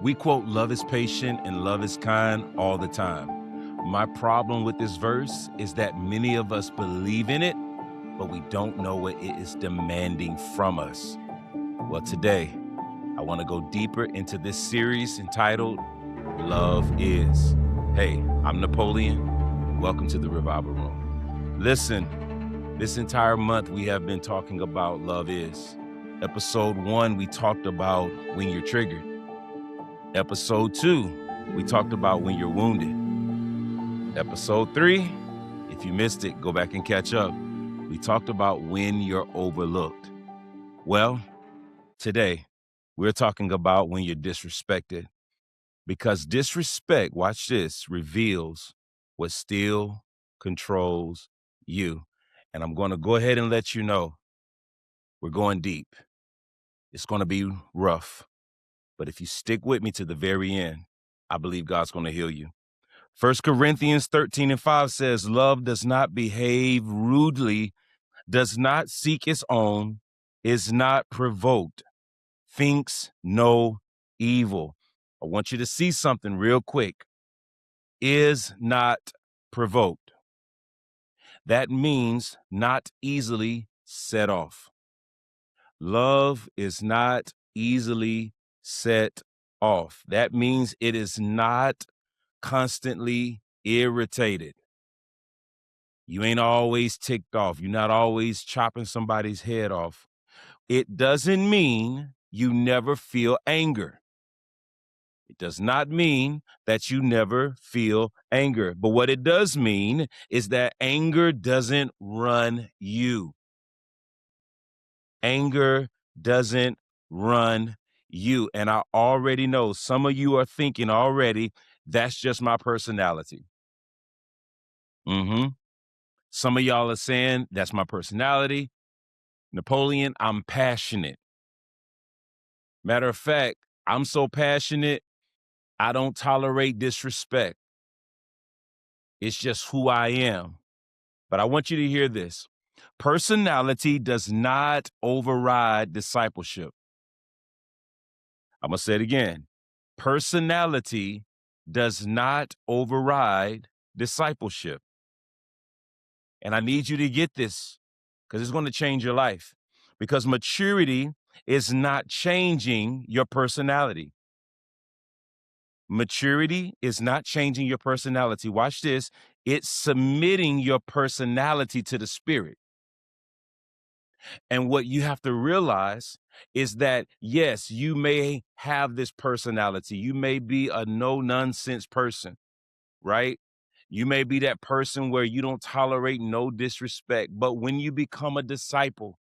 We quote love is patient and love is kind all the time. My problem with this verse is that many of us believe in it, but we don't know what it is demanding from us. Well, today, I want to go deeper into this series entitled Love Is. Hey, I'm Napolian. Welcome to the Revival Room. Listen, this entire month we have been talking about love is. Episode 1, we talked about when you're triggered. Episode 2, we talked about when you're wounded. Episode 3, if you missed it, go back and catch up. We talked about when you're overlooked. Well, today, we're talking about when you're disrespected. Because disrespect, watch this, reveals what still controls you. And I'm going to go ahead and let you know, we're going deep. It's going to be rough. But if you stick with me to the very end, I believe God's going to heal you. 1 Corinthians 13:5 says, love does not behave rudely, does not seek its own, is not provoked, thinks no evil. I want you to see something real quick. Is not provoked. That means not easily set off. Love is not easily set off. That means it is not constantly irritated. You ain't always ticked off. You're not always chopping somebody's head off. It doesn't mean you never feel anger. It does not mean that you never feel anger. But what it does mean is that anger doesn't run you. Anger doesn't run you. And I already know some of you are thinking already, that's just my personality. Some of y'all are saying, that's my personality. Napoleon, I'm passionate. Matter of fact, I'm so passionate, I don't tolerate disrespect. It's just who I am. But I want you to hear this. Personality does not override discipleship. I'm going to say it again. Personality does not override discipleship. And I need you to get this because it's going to change your life. Because maturity is not changing your personality. Maturity is not changing your personality. Watch this. It's submitting your personality to the Spirit. And what you have to realize is that, yes, you may have this personality. You may be a no-nonsense person, right? You may be that person where you don't tolerate no disrespect. But when you become a disciple,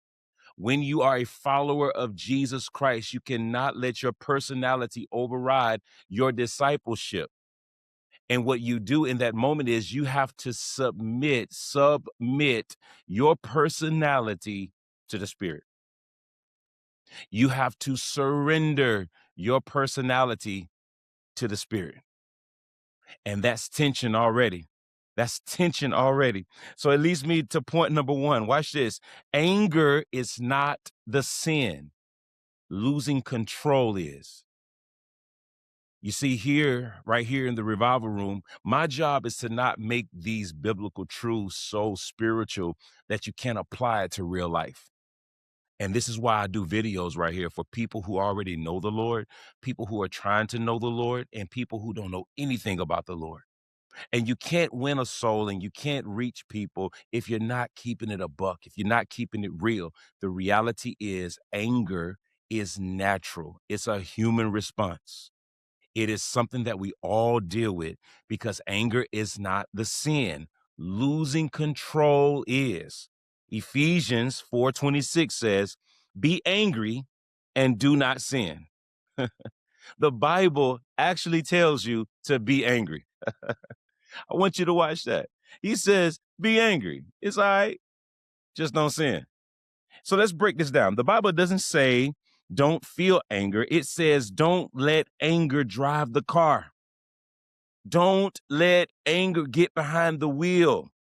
when you are a follower of Jesus Christ, you cannot let your personality override your discipleship. And what you do in that moment is you have to submit your personality to the Spirit. You have to surrender your personality to the Spirit. And that's tension already. That's tension already. So it leads me to point number 1. Watch this. Anger is not the sin. Losing control is. You see here, right here in the Revival Room, my job is to not make these biblical truths so spiritual that you can't apply it to real life. And this is why I do videos right here for people who already know the Lord, people who are trying to know the Lord, and people who don't know anything about the Lord. And you can't win a soul and you can't reach people if you're not keeping it a buck, if you're not keeping it real. The reality is anger is natural. It's a human response. It is something that we all deal with because anger is not the sin. Losing control is. Ephesians 4:26 says, be angry and do not sin. The Bible actually tells you to be angry. I want you to watch that. He says, be angry. It's all right. Just don't sin. So let's break this down. The Bible doesn't say don't feel anger. It says don't let anger drive the car. Don't let anger get behind the wheel.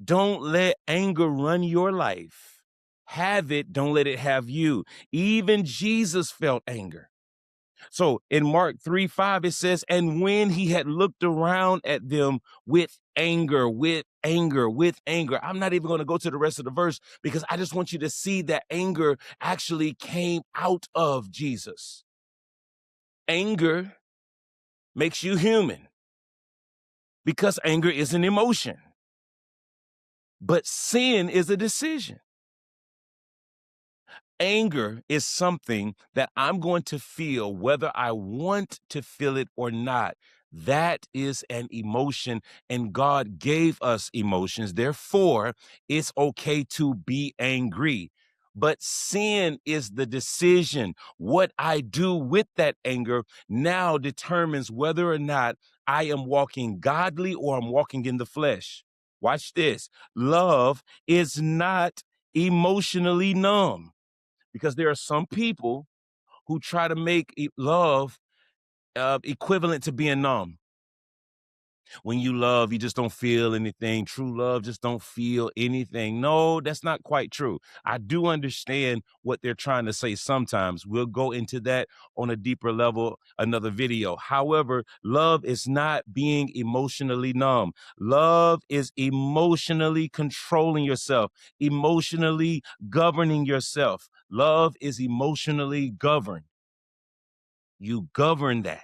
Don't let anger run your life. Have it, don't let it have you. Even Jesus felt anger. So in Mark 3:5, it says, and when he had looked around at them with anger, I'm not even going to go to the rest of the verse because I just want you to see that anger actually came out of Jesus. Anger makes you human because anger is an emotion, but sin is a decision. Anger is something that I'm going to feel whether I want to feel it or not. That is an emotion, and God gave us emotions. Therefore, it's okay to be angry. But sin is the decision. What I do with that anger now determines whether or not I am walking godly or I'm walking in the flesh. Watch this. Love is not emotionally numb. Because there are some people who try to make love equivalent to being numb. When you love, you just don't feel anything. True love just don't feel anything. No, that's not quite true. I do understand what they're trying to say sometimes. We'll go into that on a deeper level, another video. However, love is not being emotionally numb. Love is emotionally controlling yourself, emotionally governing yourself. Love is emotionally governed. You govern that.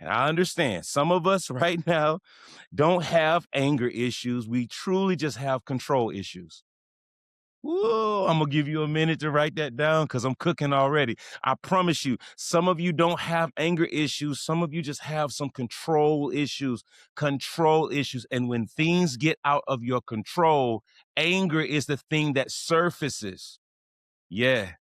And I understand some of us right now don't have anger issues. We truly just have control issues. Whoa, I'm going to give you a minute to write that down because I'm cooking already. I promise you, some of you don't have anger issues. Some of you just have some control issues. And when things get out of your control, anger is the thing that surfaces. Yeah.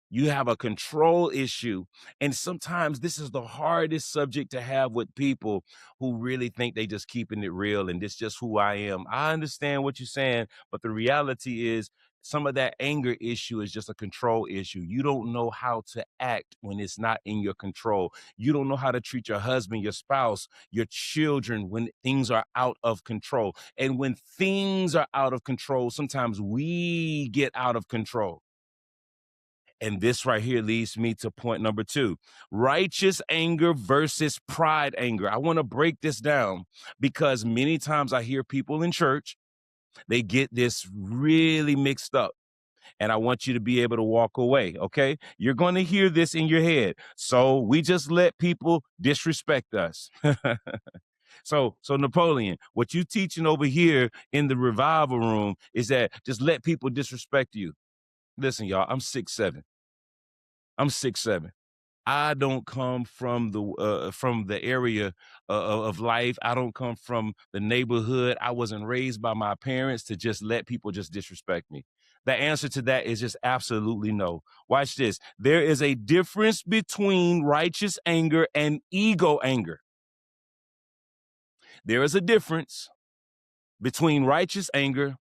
You have a control issue. And sometimes this is the hardest subject to have with people who really think they just keeping it real and this just who I am. I understand what you're saying, but the reality is some of that anger issue is just a control issue. You don't know how to act when it's not in your control. You don't know how to treat your husband, your spouse, your children when things are out of control. And when things are out of control, sometimes we get out of control. And this right here leads me to point number 2, righteous anger versus pride anger. I want to break this down because many times I hear people in church, they get this really mixed up. And I want you to be able to walk away, okay? You're going to hear this in your head. So we just let people disrespect us. So Napoleon, what you teaching over here in the revival room is that just let people disrespect you. Listen, y'all, I'm 6'7". I'm 6'7". I don't come from the area of life. I don't come from the neighborhood. I wasn't raised by my parents to just let people just disrespect me. The answer to that is just absolutely no. Watch this. There is a difference between righteous anger and ego anger. There is a difference between righteous anger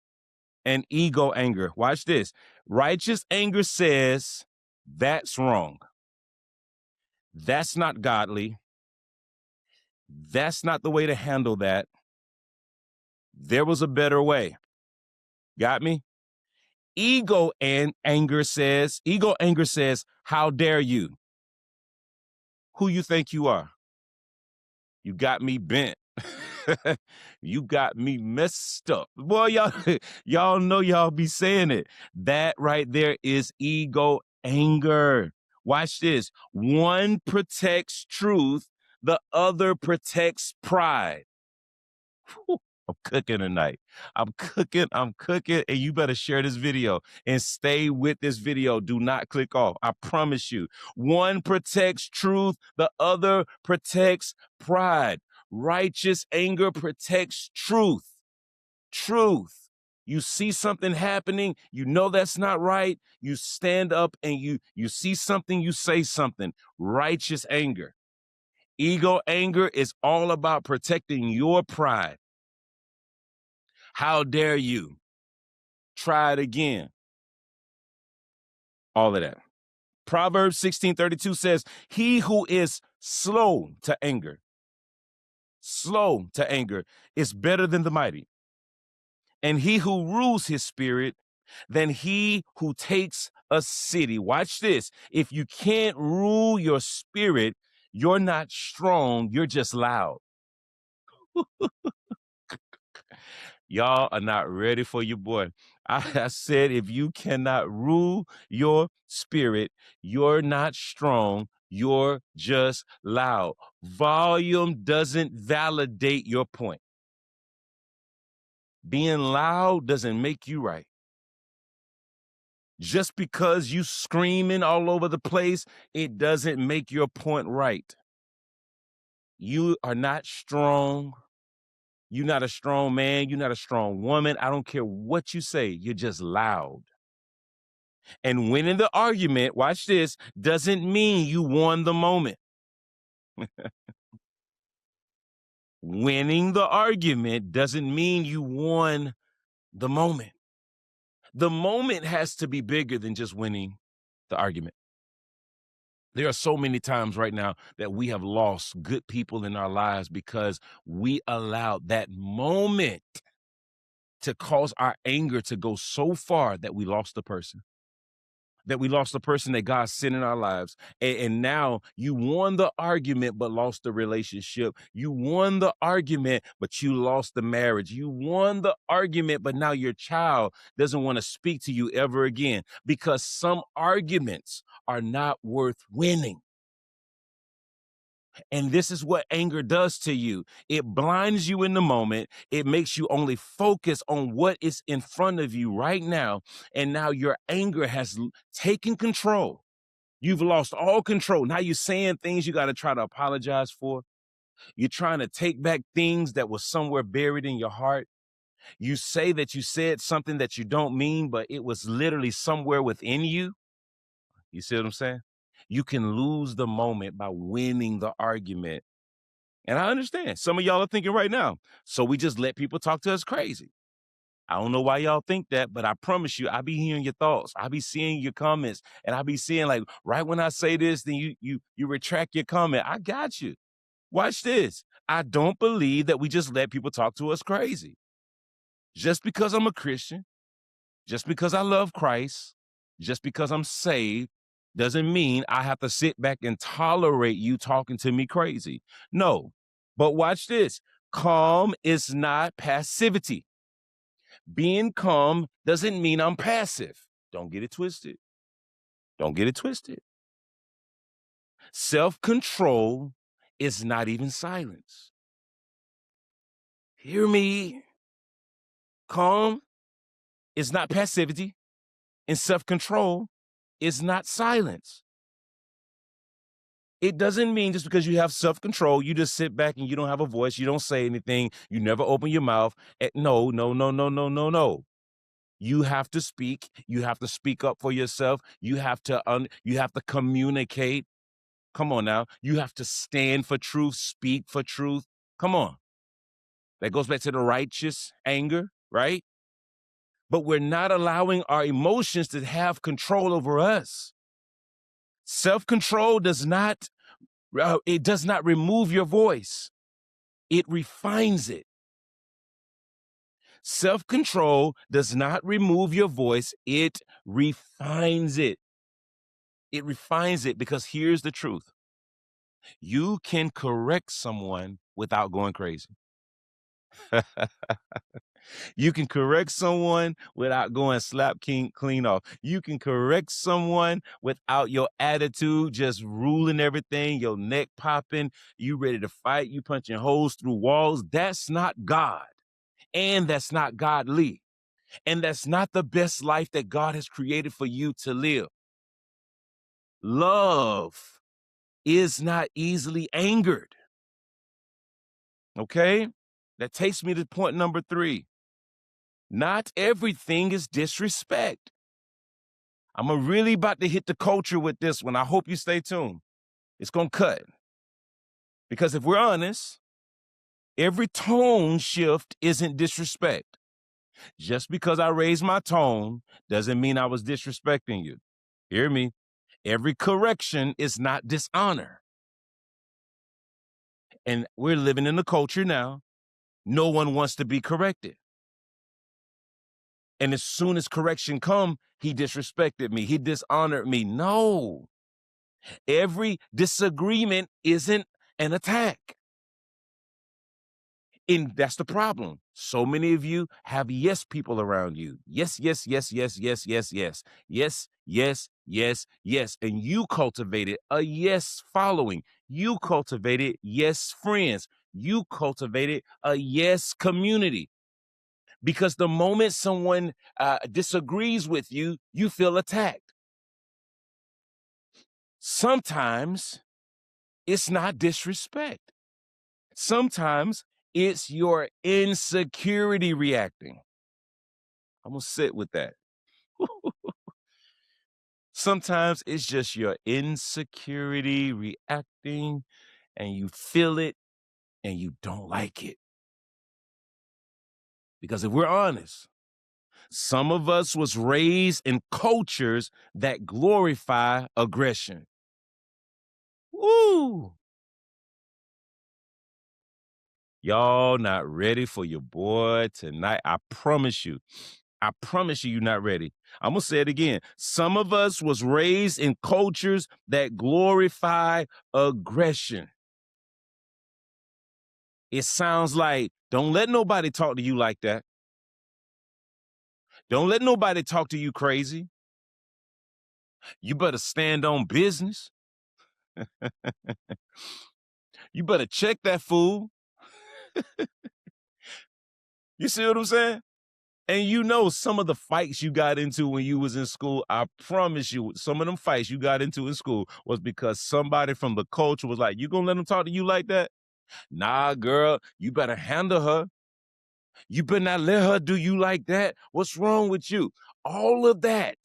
and ego anger. Watch this. Righteous anger says that's wrong. That's not godly. That's not the way to handle that. There was a better way. Got me? Ego anger says, how dare you? Who you think you are? You got me bent. You got me messed up. Boy, y'all know y'all be saying it. That right there is ego anger. Watch this. One protects truth, the other protects pride. Whew, I'm cooking tonight. I'm cooking, and you better share this video and stay with this video. Do not click off. I promise you. One protects truth, the other protects pride. Righteous anger protects truth. Truth. You see something happening, you know that's not right, you stand up and you see something, you say something. Righteous anger. Ego anger is all about protecting your pride. How dare you? Try it again. All of that. Proverbs 16:32 says, he who is slow to anger is better than the mighty. And he who rules his spirit than he who takes a city. Watch this. If you can't rule your spirit, you're not strong, you're just loud. Y'all are not ready for your boy. I said, if you cannot rule your spirit, you're not strong, you're just loud. Volume doesn't validate your point. Being loud doesn't make you right. Just because you screaming all over the place, it doesn't make your point right. You are not strong. You're not a strong man. You're not a strong woman. I don't care what you say. You're just loud. And winning the argument, watch this, doesn't mean you won the moment. Winning the argument doesn't mean you won the moment. The moment has to be bigger than just winning the argument. There are so many times right now that we have lost good people in our lives because we allowed that moment to cause our anger to go so far that we lost the person. That we lost the person that God sent in our lives. And now you won the argument, but lost the relationship. You won the argument, but you lost the marriage. You won the argument, but now your child doesn't want to speak to you ever again because some arguments are not worth winning. And this is what anger does to you. It blinds you in the moment. It makes you only focus on what is in front of you right now. And now your anger has taken control. You've lost all control. Now you're saying things you got to try to apologize for. You're trying to take back things that was somewhere buried in your heart. You say that you said something that you don't mean, but it was literally somewhere within you. You see what I'm saying? You can lose the moment by winning the argument. And I understand. Some of y'all are thinking right now, so we just let people talk to us crazy. I don't know why y'all think that, but I promise you, I be hearing your thoughts. I be seeing your comments, and I be seeing like right when I say this, then you retract your comment. I got you. Watch this. I don't believe that we just let people talk to us crazy. Just because I'm a Christian, just because I love Christ, just because I'm saved, doesn't mean I have to sit back and tolerate you talking to me crazy. No, but watch this. Calm is not passivity. Being calm doesn't mean I'm passive. Don't get it twisted. Don't get it twisted. Self-control is not even silence. Hear me. Calm is not passivity, and self-control is not silence. It doesn't mean just because you have self-control, you just sit back and you don't have a voice, you don't say anything, you never open your mouth. No. You have to speak. You have to speak up for yourself. You have to communicate. Come on now. You have to stand for truth, speak for truth. Come on. That goes back to the righteous anger, right? But we're not allowing our emotions to have control over us. Self-control does not remove your voice. It refines it. Self-control does not remove your voice. It refines it. It refines it because here's the truth. You can correct someone without going crazy. You can correct someone without going slap clean off. You can correct someone without your attitude just ruling everything, your neck popping, you ready to fight, you punching holes through walls. That's not God. And that's not godly. And that's not the best life that God has created for you to live. Love is not easily angered. Okay? That takes me to point number 3. Not everything is disrespect. I'm really about to hit the culture with this one. I hope you stay tuned. It's going to cut. Because if we're honest, every tone shift isn't disrespect. Just because I raised my tone doesn't mean I was disrespecting you. Hear me? Every correction is not dishonor. And we're living in a culture now. No one wants to be corrected. And as soon as correction come, he disrespected me. He dishonored me. No. Every disagreement isn't an attack. And that's the problem. So many of you have yes people around you. Yes, yes, yes, yes, yes, yes, yes. Yes, yes, yes, yes. And you cultivated a yes following. You cultivated yes friends. You cultivated a yes community. Because the moment someone disagrees with you, you feel attacked. Sometimes it's not disrespect. Sometimes it's your insecurity reacting. I'm going to sit with that. Sometimes it's just your insecurity reacting and you feel it and you don't like it. Because if we're honest, some of us was raised in cultures that glorify aggression. Woo! Y'all not ready for your boy tonight. I promise you. I promise you're not ready. I'm going to say it again. Some of us was raised in cultures that glorify aggression. It sounds like, don't let nobody talk to you like that. Don't let nobody talk to you crazy. You better stand on business. You better check that fool. You see what I'm saying? And you know some of the fights you got into when you was in school, I promise you, some of them fights you got into in school was because somebody from the culture was like, you gonna let them talk to you like that? Nah, girl, you better handle her. You better not let her do you like that. What's wrong with you? All of that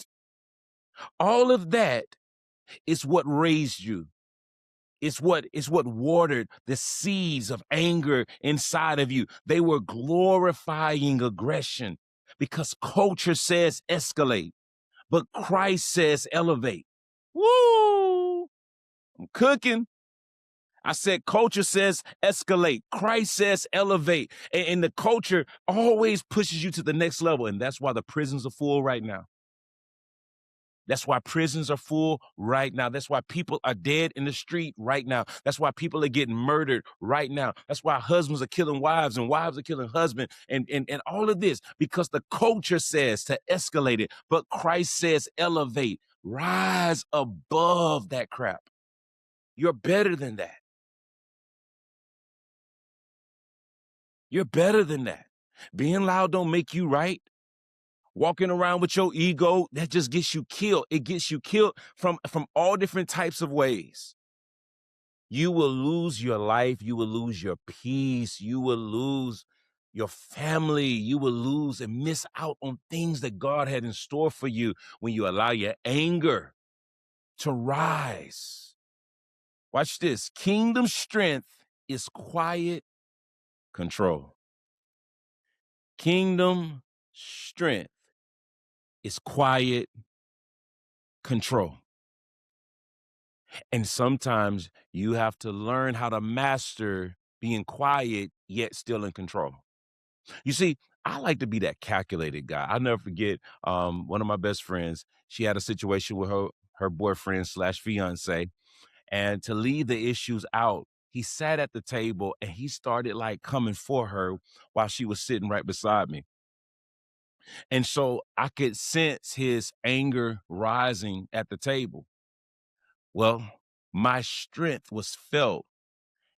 is what raised you. It's what watered the seeds of anger inside of you. They were glorifying aggression because culture says escalate, but Christ says elevate. Woo! I'm cooking. I said culture says escalate. Christ says elevate. And the culture always pushes you to the next level. And that's why the prisons are full right now. That's why prisons are full right now. That's why people are dead in the street right now. That's why people are getting murdered right now. That's why husbands are killing wives and wives are killing husbands and all of this because the culture says to escalate it, but Christ says elevate, rise above that crap. You're better than that. You're better than that. Being loud don't make you right. Walking around with your ego, that just gets you killed. It gets you killed from all different types of ways. You will lose your life. You will lose your peace. You will lose your family. You will lose and miss out on things that God had in store for you when you allow your anger to rise. Watch this. Kingdom strength is quiet control. Kingdom strength is quiet control. And sometimes you have to learn how to master being quiet, yet still in control. You see, I like to be that calculated guy. I'll never forget one of my best friends. She had a situation with her boyfriend / fiance. And to leave the issues out, he sat at the table and he started like coming for her while she was sitting right beside me. And so I could sense his anger rising at the table. Well, my strength was felt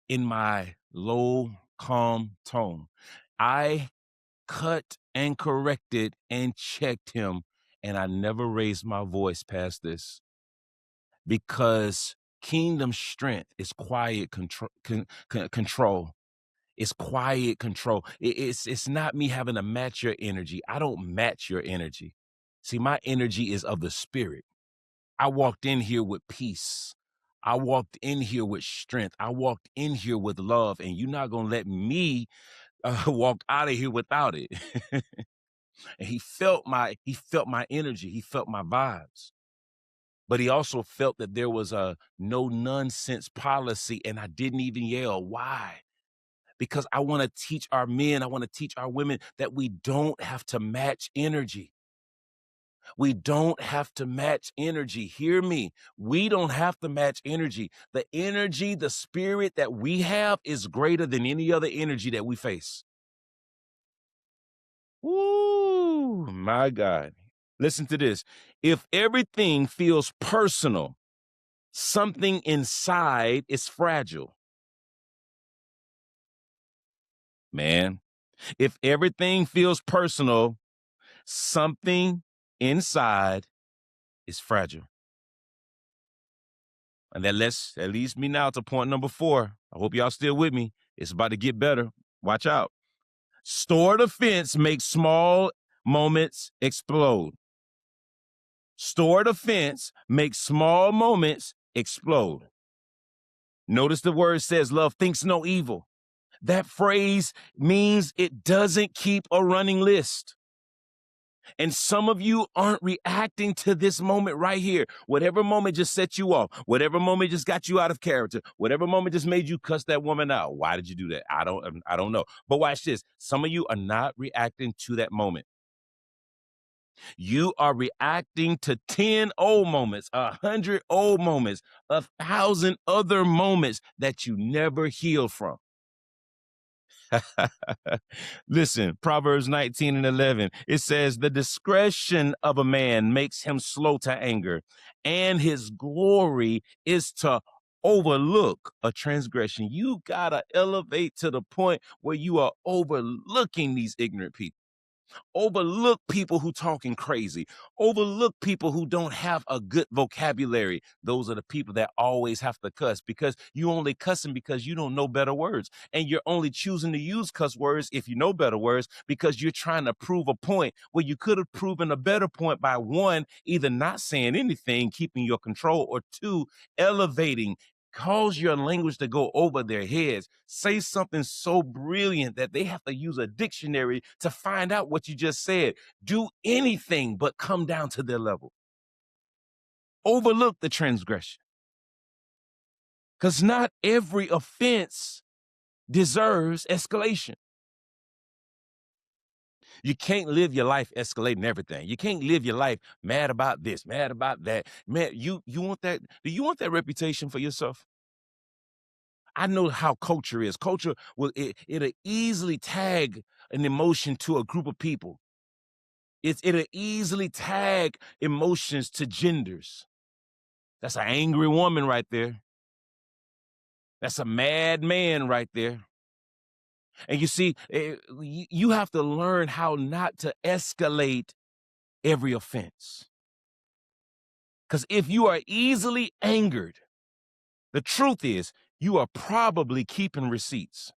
in my low, calm tone. I cut and corrected and checked him, and I never raised my voice past this because kingdom strength is quiet control. It's quiet control. It's not me having to match your energy. I don't match your energy. See, my energy is of the spirit. I walked in here with peace. I walked in here with strength. I walked in here with love, and you're not gonna let me walk out of here without it. And he felt my energy. He felt my vibes. But he also felt that there was a no nonsense policy, and I didn't even yell. Why? because I want to teach our men, I want to teach our women that we don't have to match energy. We don't have to match energy. Hear me. We don't have to match energy. The energy, the spirit that we have is greater than any other energy that we face. Woo, my God. Listen to this. If everything feels personal, something inside is fragile. Man, if everything feels personal, something inside is fragile. And that leads me now to point number 4. I hope y'all still with me. It's about to get better. Watch out. Stored offense makes small moments explode. Stored offense makes small moments explode. Notice the word says love thinks no evil. That phrase means it doesn't keep a running list. And some of you aren't reacting to this moment right here. Whatever moment just set you off, whatever moment just got you out of character, whatever moment just made you cuss that woman out. Why did you do that? I don't know. But watch this. Some of you are not reacting to that moment. You are reacting to 10 old moments, 100 old moments, 1,000 other moments that you never healed from. Listen, Proverbs 19:11, it says, the discretion of a man makes him slow to anger, and his glory is to overlook a transgression. You gotta elevate to the point where you are overlooking these ignorant people. Overlook people who talking crazy. Overlook people who don't have a good vocabulary. Those are the people that always have to cuss, because you only cussing because you don't know better words. And you're only choosing to use cuss words if you know better words, because you're trying to prove a point where you could have proven a better point by, 1, either not saying anything, keeping your control, or 2, elevating. Cause your language to go over their heads. Say something so brilliant that they have to use a dictionary to find out what you just said. Do anything but come down to their level. Overlook the transgression. Because not every offense deserves escalation. You can't live your life escalating everything. You can't live your life mad about this, mad about that. Man, you want that? Do you want that reputation for yourself? I know how culture is. Culture it'll easily tag an emotion to a group of people. It'll easily tag emotions to genders. That's an angry woman right there. That's a mad man right there. And you see, you have to learn how not to escalate every offense. Because if you are easily angered, the truth is you are probably keeping receipts.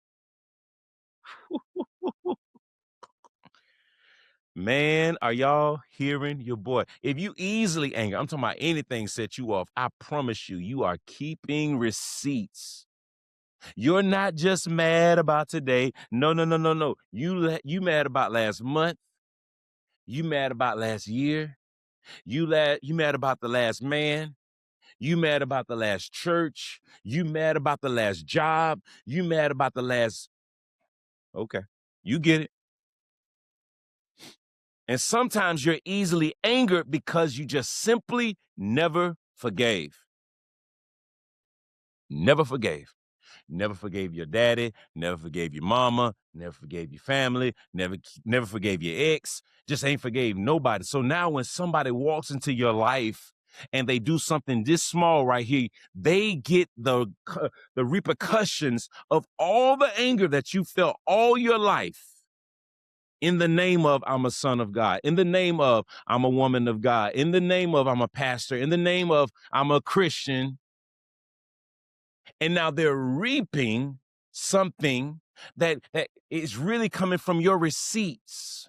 Man, are y'all hearing your boy? If you easily anger, I'm talking about anything set you off, I promise you are keeping receipts. You're not just mad about today. No. You mad about last month. You mad about last year. You mad about the last man. You mad about the last church. You mad about the last job. You mad about the last. Okay, you get it. And sometimes you're easily angered because you just simply never forgave. Never forgave. Never forgave your daddy, never forgave your mama, never forgave your family, never forgave your ex, just ain't forgave nobody. So now when somebody walks into your life and they do something this small right here, they get the repercussions of all the anger that you felt all your life. In the name of I'm a son of God, in the name of I'm a woman of God, in the name of I'm a pastor, in the name of I'm a Christian. And now they're reaping something that is really coming from your receipts.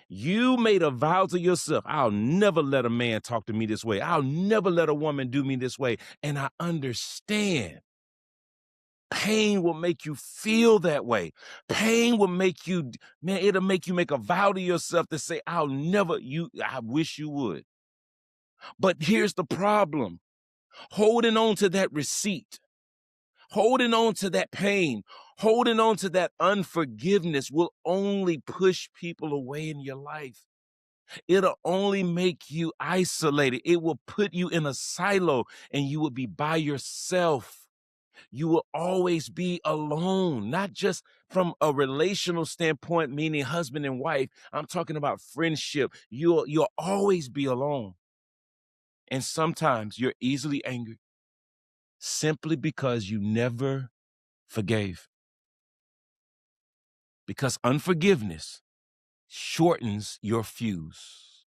You made a vow to yourself, I'll never let a man talk to me this way. I'll never let a woman do me this way. And I understand. Pain will make you feel that way. Pain will make you, man, it'll make you make a vow to yourself to say, I wish you would. But here's the problem. Holding on to that receipt, Holding on to that pain, holding on to that unforgiveness will only push people away in your life. It'll only make you isolated. It will put you in a silo and you will be by yourself. You will always be alone, not just from a relational standpoint, meaning husband and wife. I'm talking about friendship. You'll always be alone. And sometimes you're easily angered simply because you never forgave. Because unforgiveness shortens your fuse.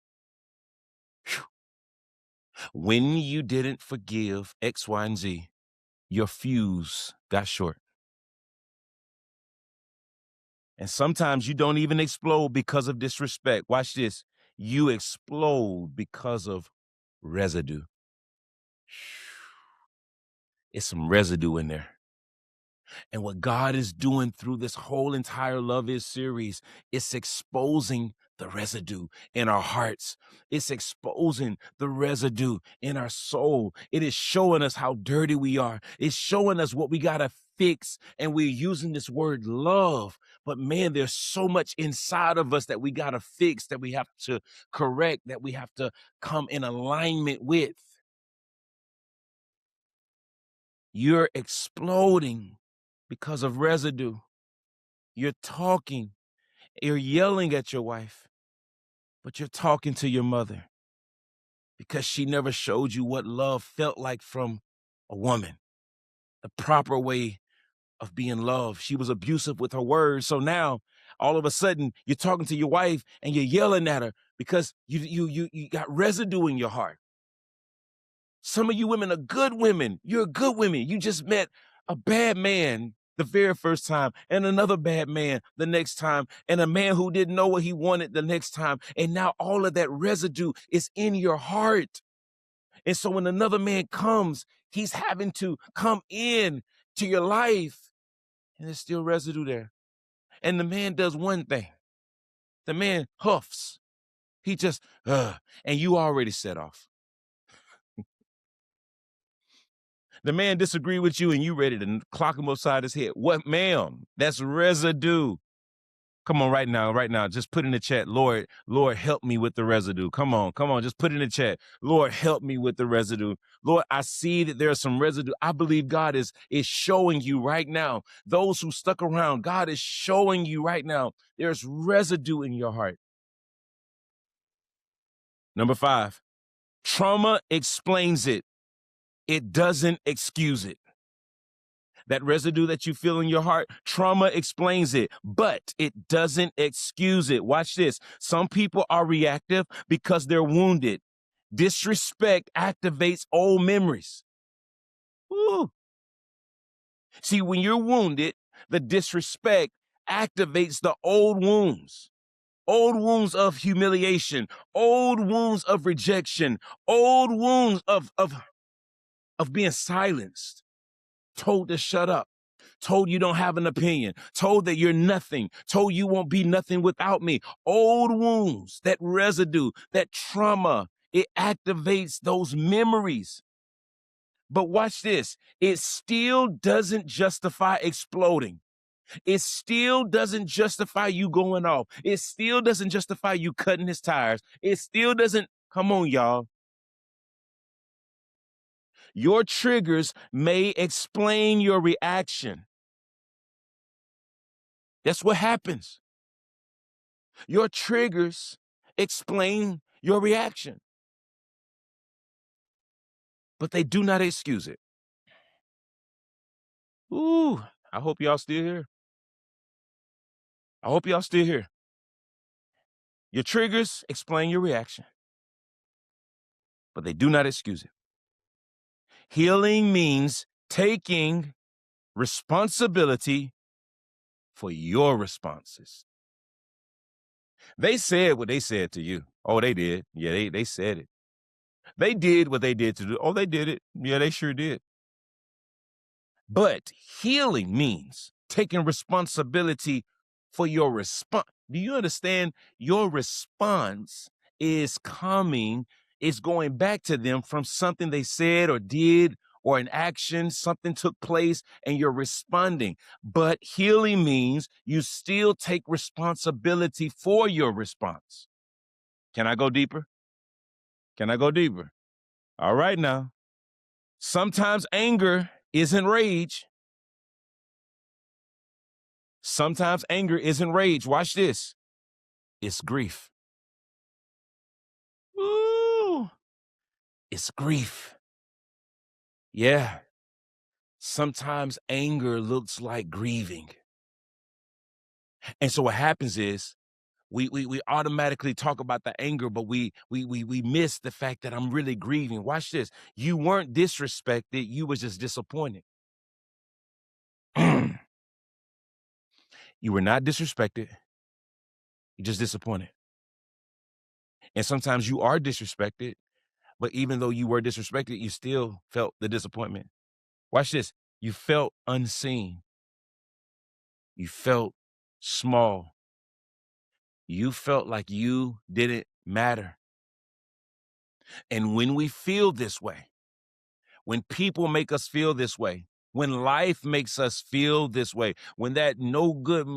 Whew. When you didn't forgive X, Y, and Z, your fuse got short. And sometimes you don't even explode because of disrespect. Watch this. You explode because of residue. It's some residue in there. And what God is doing through this whole entire Love Is series, it's exposing the residue in our hearts. It's exposing the residue in our soul. It is showing us how dirty we are. It's showing us what we got to fix. And we're using this word love. But man, there's so much inside of us that we got to fix, that we have to correct, that we have to come in alignment with. You're exploding because of residue. You're talking, you're yelling at your wife, but you're talking to your mother because she never showed you what love felt like from a woman, the proper way of being loved. She was abusive with her words. So now all of a sudden you're talking to your wife and you're yelling at her because you got residue in your heart. Some of you women are good women. You're good women. You just met a bad man the very first time, and another bad man the next time, and a man who didn't know what he wanted the next time. And now all of that residue is in your heart. And so when another man comes, he's having to come in to your life, and there's still residue there. And the man does one thing. The man huffs. He just, and you already set off. The man disagree with you and you ready to clock him upside his head. What, ma'am? That's residue. Come on, right now. Just put in the chat, Lord, help me with the residue. Come on. Just put in the chat. Lord, help me with the residue. Lord, I see that there's some residue. I believe God is showing you right now. Those who stuck around, God is showing you right now. There's residue in your heart. Number 5, trauma explains it. It doesn't excuse it. That residue that you feel in your heart, trauma explains it, but it doesn't excuse it. Watch this. Some people are reactive because they're wounded. Disrespect activates old memories. Ooh. See, when you're wounded, the disrespect activates the old wounds of humiliation, old wounds of rejection, old wounds of being silenced, told to shut up, told you don't have an opinion, told that you're nothing, told you won't be nothing without me. Old wounds, that residue, that trauma, it activates those memories. But watch this. It still doesn't justify exploding. It still doesn't justify you going off. It still doesn't justify you cutting his tires. It still doesn't. Come on, y'all. Your triggers may explain your reaction. That's what happens. Your triggers explain your reaction, but they do not excuse it. Ooh, I hope y'all still here. Your triggers explain your reaction, but they do not excuse it. Healing means taking responsibility for your responses. They said what they said to you. Oh, they did. Yeah, they said it. They did what they did to do. Oh, they did it. Yeah, they sure did. But healing means taking responsibility for your response. Do you understand? Your response is going back to them from something they said or did or an action, something took place and you're responding. But healing means you still take responsibility for your response. Can I go deeper? Can I go deeper? All right now. Sometimes anger isn't rage. Sometimes anger isn't rage. Watch this. It's grief. Ooh, it's grief. Yeah. Sometimes anger looks like grieving. And so what happens is we automatically talk about the anger, but we miss the fact that I'm really grieving. Watch this. You weren't disrespected. You was just disappointed. You were not disrespected. You're just disappointed. And sometimes you are disrespected, but even though you were disrespected, you still felt the disappointment. Watch this. You felt unseen. You felt small. You felt like you didn't matter. And when we feel this way, when people make us feel this way, when life makes us feel this way, when that no good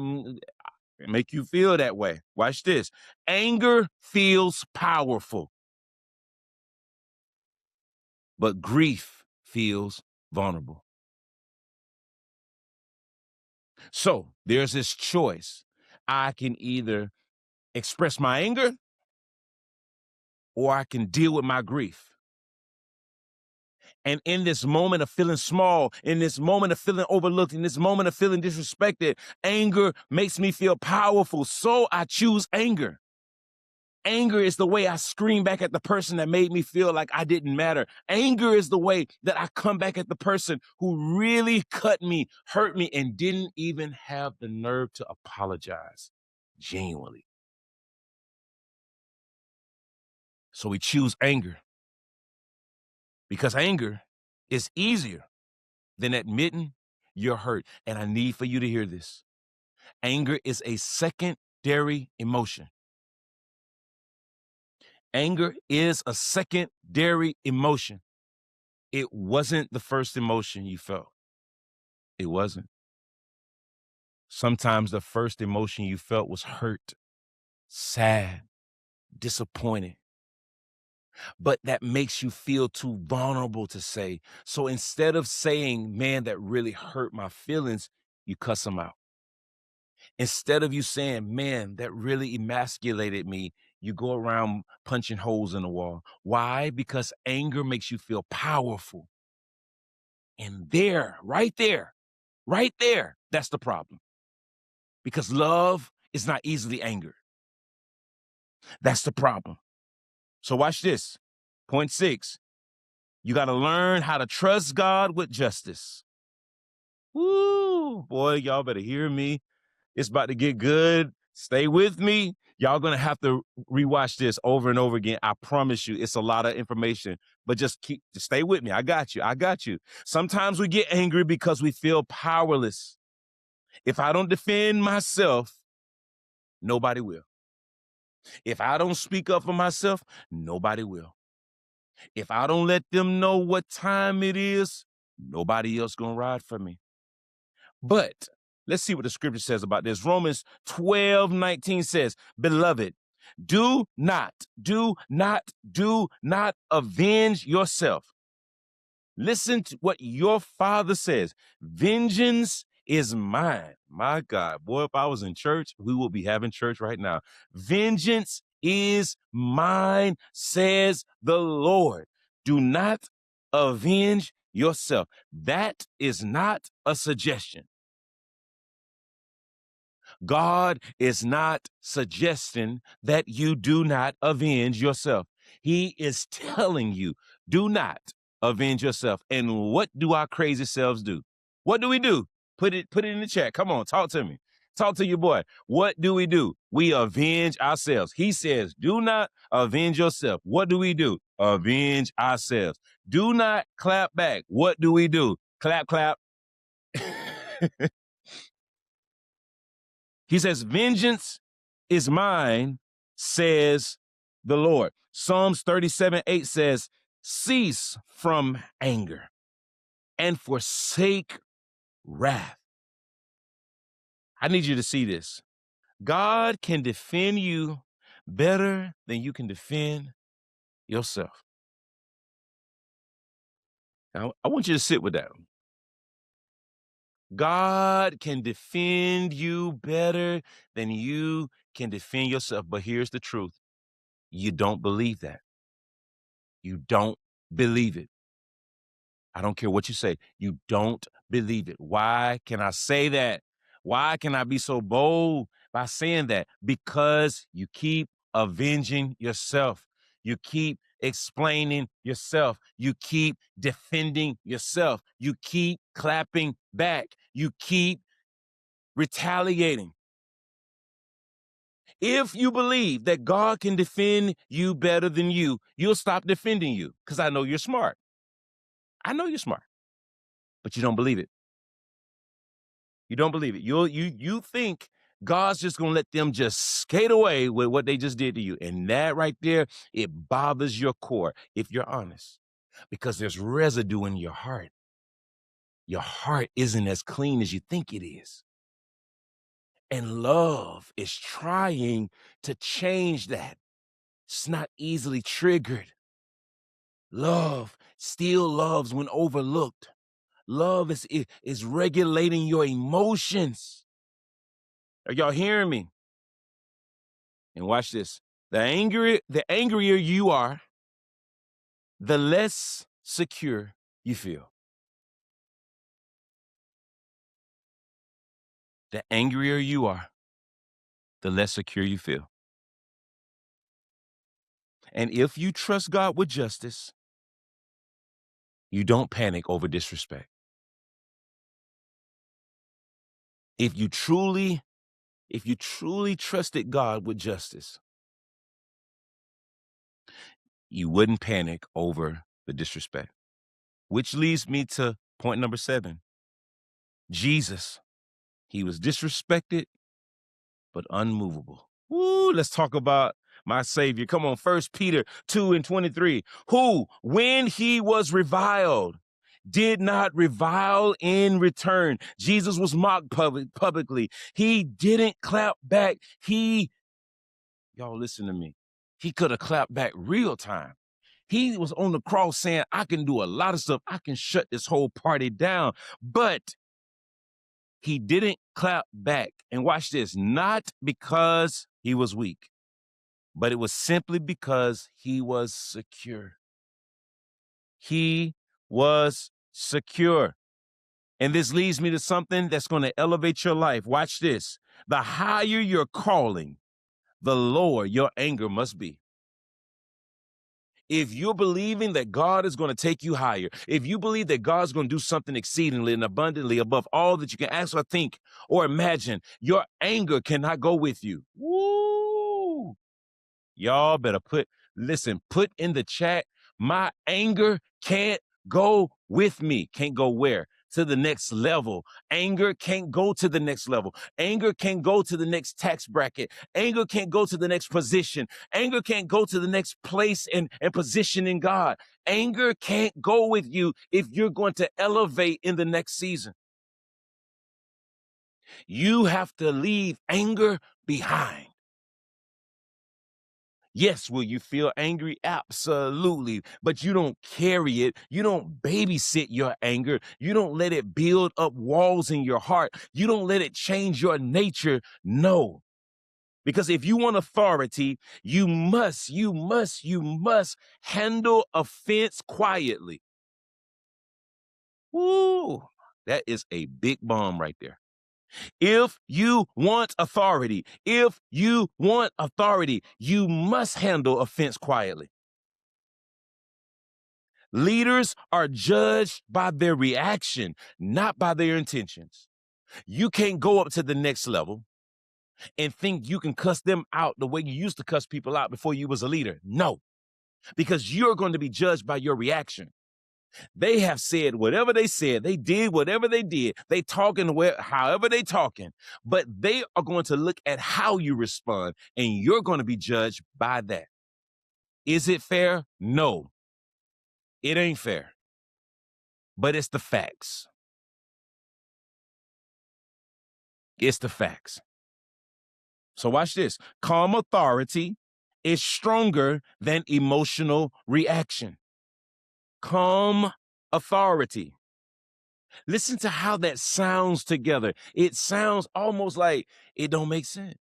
make you feel that way, watch this. Anger feels powerful, but grief feels vulnerable. So there's this choice. I can either express my anger or I can deal with my grief. And in this moment of feeling small, in this moment of feeling overlooked, in this moment of feeling disrespected, anger makes me feel powerful. So I choose anger. Anger is the way I scream back at the person that made me feel like I didn't matter. Anger is the way that I come back at the person who really cut me, hurt me, and didn't even have the nerve to apologize genuinely. So we choose anger because anger is easier than admitting you're hurt. And I need for you to hear this. Anger is a secondary emotion. Anger is a secondary emotion. It wasn't the first emotion you felt. It wasn't. Sometimes the first emotion you felt was hurt, sad, disappointed. But that makes you feel too vulnerable to say. So instead of saying, man, that really hurt my feelings, you cuss them out. Instead of you saying, man, that really emasculated me, you go around punching holes in the wall. Why? Because anger makes you feel powerful. And right there, that's the problem. Because love is not easily angered. That's the problem. So watch this. Point 6. You got to learn how to trust God with justice. Woo, boy, y'all better hear me. It's about to get good. Stay with me. Y'all going to have to rewatch this over and over again. I promise you, it's a lot of information, but just stay with me. I got you. Sometimes we get angry because we feel powerless. If I don't defend myself, nobody will. If I don't speak up for myself, nobody will. If I don't let them know what time it is, nobody else going to ride for me. But let's see what the scripture says about this. Romans 12:19 says, beloved, do not avenge yourself. Listen to what your Father says. Vengeance is mine. My God, boy, if I was in church, we would be having church right now. Vengeance is mine, says the Lord. Do not avenge yourself. That is not a suggestion. God is not suggesting that you do not avenge yourself. He is telling you, do not avenge yourself. And what do our crazy selves do? What do we do? Put it in the chat. Come on, talk to me. Talk to your boy. What do? We avenge ourselves. He says, do not avenge yourself. What do? Avenge ourselves. Do not clap back. What do? Clap, clap. He says, vengeance is mine, says the Lord. Psalms 37:8 says, cease from anger. and forsake wrath. I need you to see this. God can defend you better than you can defend yourself. Now, I want you to sit with that. God can defend you better than you can defend yourself. But here's the truth. You don't believe that. You don't believe it. I don't care what you say. You don't believe it. Why can I say that? Why can I be so bold by saying that? Because you keep avenging yourself. You keep explaining yourself. You keep defending yourself. You keep clapping back. You keep retaliating. If you believe that God can defend you better than you, you'll stop defending you because I know you're smart. I know you're smart, but you don't believe it. You don't believe it. You think God's just gonna let them just skate away with what they just did to you. And that right there, it bothers your core, if you're honest. Because there's residue in your heart. Your heart isn't as clean as you think it is. And love is trying to change that. It's not easily triggered. Love still loves when overlooked. Love is regulating your emotions. Are y'all hearing me? And watch this. The angrier you are, the less secure you feel. The angrier you are, the less secure you feel. And if you trust God with justice, you don't panic over disrespect. If you truly trusted God with justice, you wouldn't panic over the disrespect. Which leads me to point number 7. Jesus, he was disrespected, but unmovable. Ooh, let's talk about my Savior. Come on, 1 Peter 2:23. Who, when he was reviled, did not revile in return. Jesus was mocked publicly. He didn't clap back. Y'all listen to me. He could have clapped back real time. He was on the cross saying, I can do a lot of stuff. I can shut this whole party down. But he didn't clap back. And watch this, not because he was weak, but it was simply because he was secure. He was secure. And this leads me to something that's going to elevate your life. Watch this. The higher your calling, the lower your anger must be. If you're believing that God is going to take you higher, if you believe that God's going to do something exceedingly and abundantly above all that you can ask or think or imagine, your anger cannot go with you. Woo! Y'all better put in the chat, my anger can't go with me. Can't go where? To the next level. Anger can't go to the next level. Anger can't go to the next tax bracket. Anger can't go to the next position. Anger can't go to the next place and position in God. Anger can't go with you if you're going to elevate in the next season. You have to leave anger behind. Yes, will you feel angry? Absolutely. But you don't carry it. You don't babysit your anger. You don't let it build up walls in your heart. You don't let it change your nature. No. Because if you want authority, you must handle offense quietly. Ooh, that is a big bomb right there. If you want authority, you must handle offense quietly. Leaders are judged by their reaction, not by their intentions. You can't go up to the next level and think you can cuss them out the way you used to cuss people out before you was a leader. No, because you're going to be judged by your reaction. They have said whatever they said. They did whatever they did. They talking however they talking. But they are going to look at how you respond, and you're going to be judged by that. Is it fair? No, it ain't fair. but it's the facts. It's the facts. So watch this. Calm authority is stronger than emotional reaction. Calm authority. Listen to how that sounds together. It sounds almost like it don't make sense.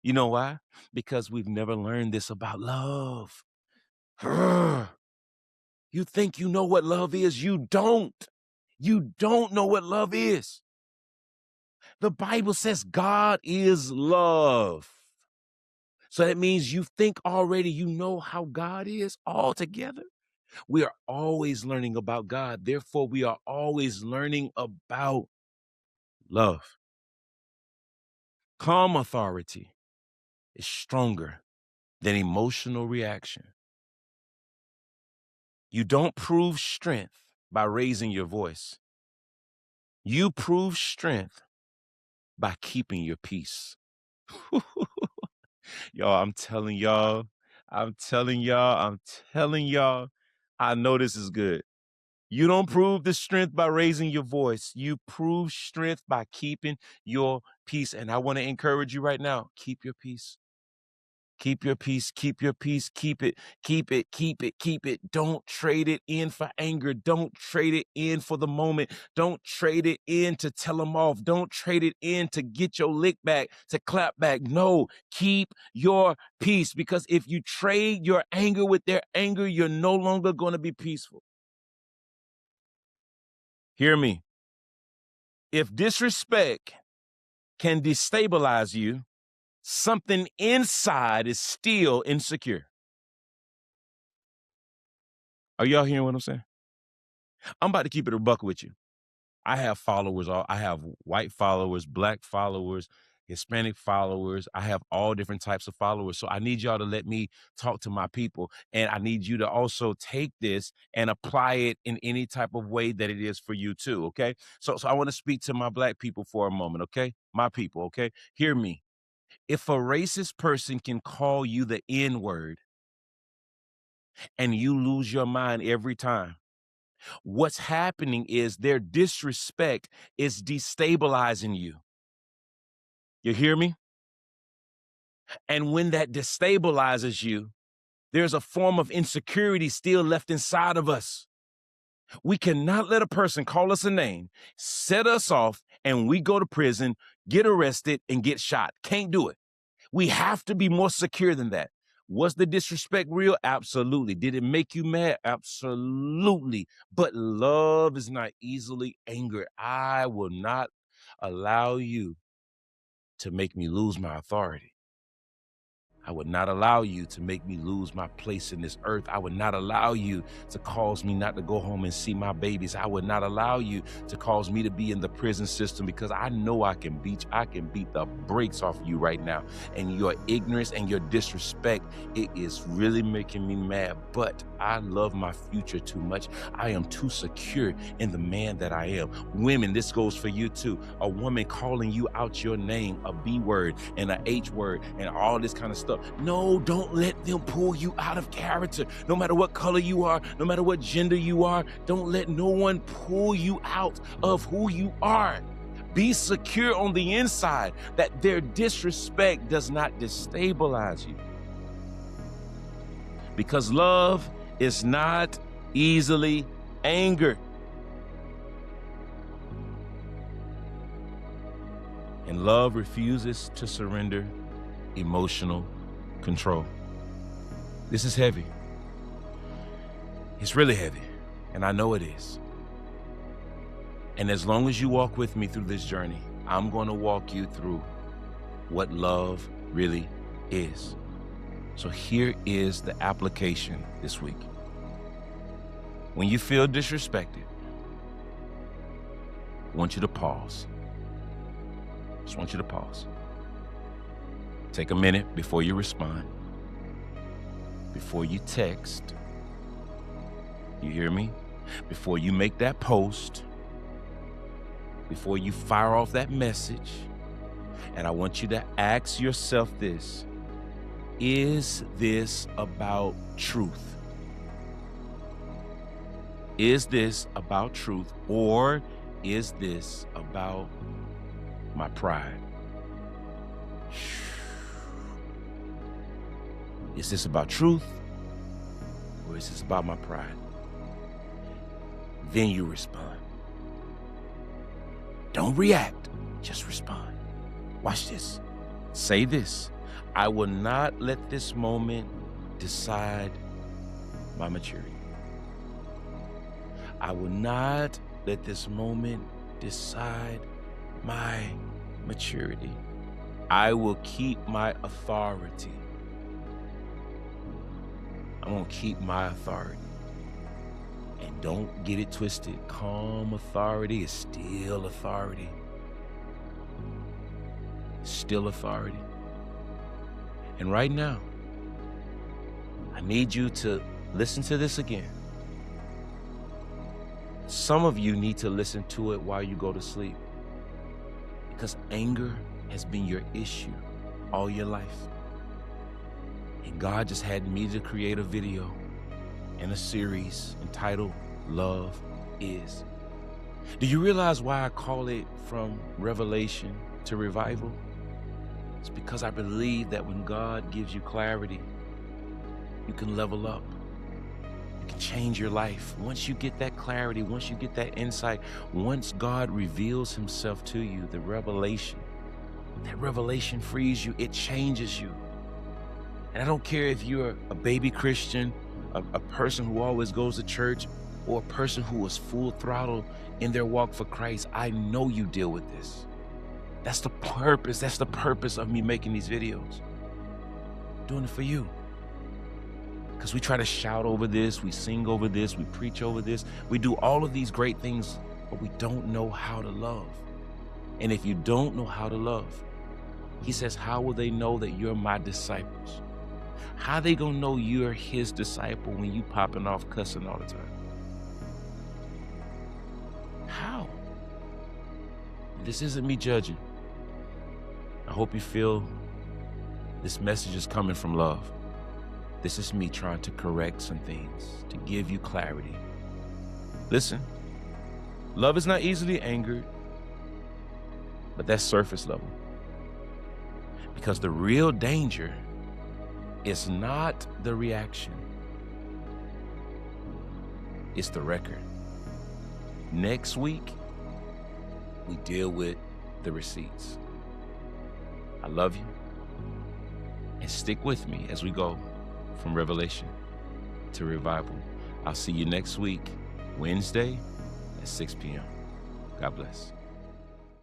You know why? Because we've never learned this about love. You think you know what love is? You don't. You don't know what love is. The Bible says God is love. So that means you think already you know how God is altogether. We are always learning about God. Therefore, we are always learning about love. Calm authority is stronger than emotional reaction. You don't prove strength by raising your voice. You prove strength by keeping your peace. Y'all, I'm telling y'all, I know this is good. You don't prove the strength by raising your voice. You prove strength by keeping your peace. And I want to encourage you right now, keep your peace. Keep your peace, keep your peace, keep it. Don't trade it in for anger. Don't trade it in for the moment. Don't trade it in to tell them off. Don't trade it in to get your lick back, to clap back. No, keep your peace, because if you trade your anger with their anger, you're no longer going to be peaceful. Hear me. If disrespect can destabilize you, something inside is still insecure. Are y'all hearing what I'm saying? I'm about to keep it a buck with you. I have followers. I have white followers, black followers, Hispanic followers. I have all different types of followers. So I need y'all to let me talk to my people. And I need you to also take this and apply it in any type of way that it is for you too, okay? So I want to speak to my black people for a moment, okay? My people, okay? Hear me. If a racist person can call you the N-word and you lose your mind every time, what's happening is their disrespect is destabilizing you. You hear me? And when that destabilizes you, there's a form of insecurity still left inside of us. We cannot let a person call us a name, set us off, and we go to prison, get arrested, and get shot. Can't do it. We have to be more secure than that. Was the disrespect real? Absolutely. Did it make you mad? Absolutely. But love is not easily angered. I will not allow you to make me lose my authority. I would not allow you to make me lose my place in this earth. I would not allow you to cause me not to go home and see my babies. I would not allow you to cause me to be in the prison system, because I know I can beat the brakes off you right now. And your ignorance and your disrespect, it is really making me mad. But I love my future too much. I am too secure in the man that I am. Women, this goes for you too. A woman calling you out your name, a B word and a H word and all this kind of stuff. No, don't let them pull you out of character. No matter what color you are, no matter what gender you are, don't let no one pull you out of who you are. Be secure on the inside that their disrespect does not destabilize you. Because love is not easily angered. And love refuses to surrender emotional control. This is heavy. It's really heavy, and I know it is. And as long as you walk with me through this journey, I'm going to walk you through what love really is. So here is the application this week. When you feel disrespected, I want you to pause. Just want you to pause. Take a minute before you respond, before you text. You hear me? Before you make that post, before you fire off that message. And I want you to ask yourself this: is this about truth? Is this about truth, or is this about my pride? Is this about truth, or is this about my pride? Then you respond. Don't react, just respond. Watch this. Say this: I will not let this moment decide my maturity. I will not let this moment decide my maturity. I will keep my authority. I'm gonna keep my authority. And don't get it twisted. Calm authority is still authority. Still authority. And right now, I need you to listen to this again. Some of you need to listen to it while you go to sleep, because anger has been your issue all your life. And God just had me to create a video and a series entitled Love Is. Do you realize why I call it From Revelation to Revival? It's because I believe that when God gives you clarity, you can level up. You can change your life. Once you get that clarity, once you get that insight, once God reveals himself to you, that revelation frees you, it changes you. And I don't care if you're a baby Christian, a person who always goes to church, or a person who is full throttle in their walk for Christ. I know you deal with this. That's the purpose. That's the purpose of me making these videos. I'm doing it for you. Because we try to shout over this, we sing over this, we preach over this. We do all of these great things, but we don't know how to love. And if you don't know how to love, he says, how will they know that you're my disciples? How they gonna know you're his disciple when you popping off cussing all the time? How? This isn't me judging. I hope you feel this message is coming from love. This is me trying to correct some things, to give you clarity. Listen, love is not easily angered, but that's surface level. Because the real danger is not the reaction, it's the record. Next week, we deal with the receipts. I love you, and stick with me as we go from revelation to revival. I'll see you next week, Wednesday at 6 p.m. God bless.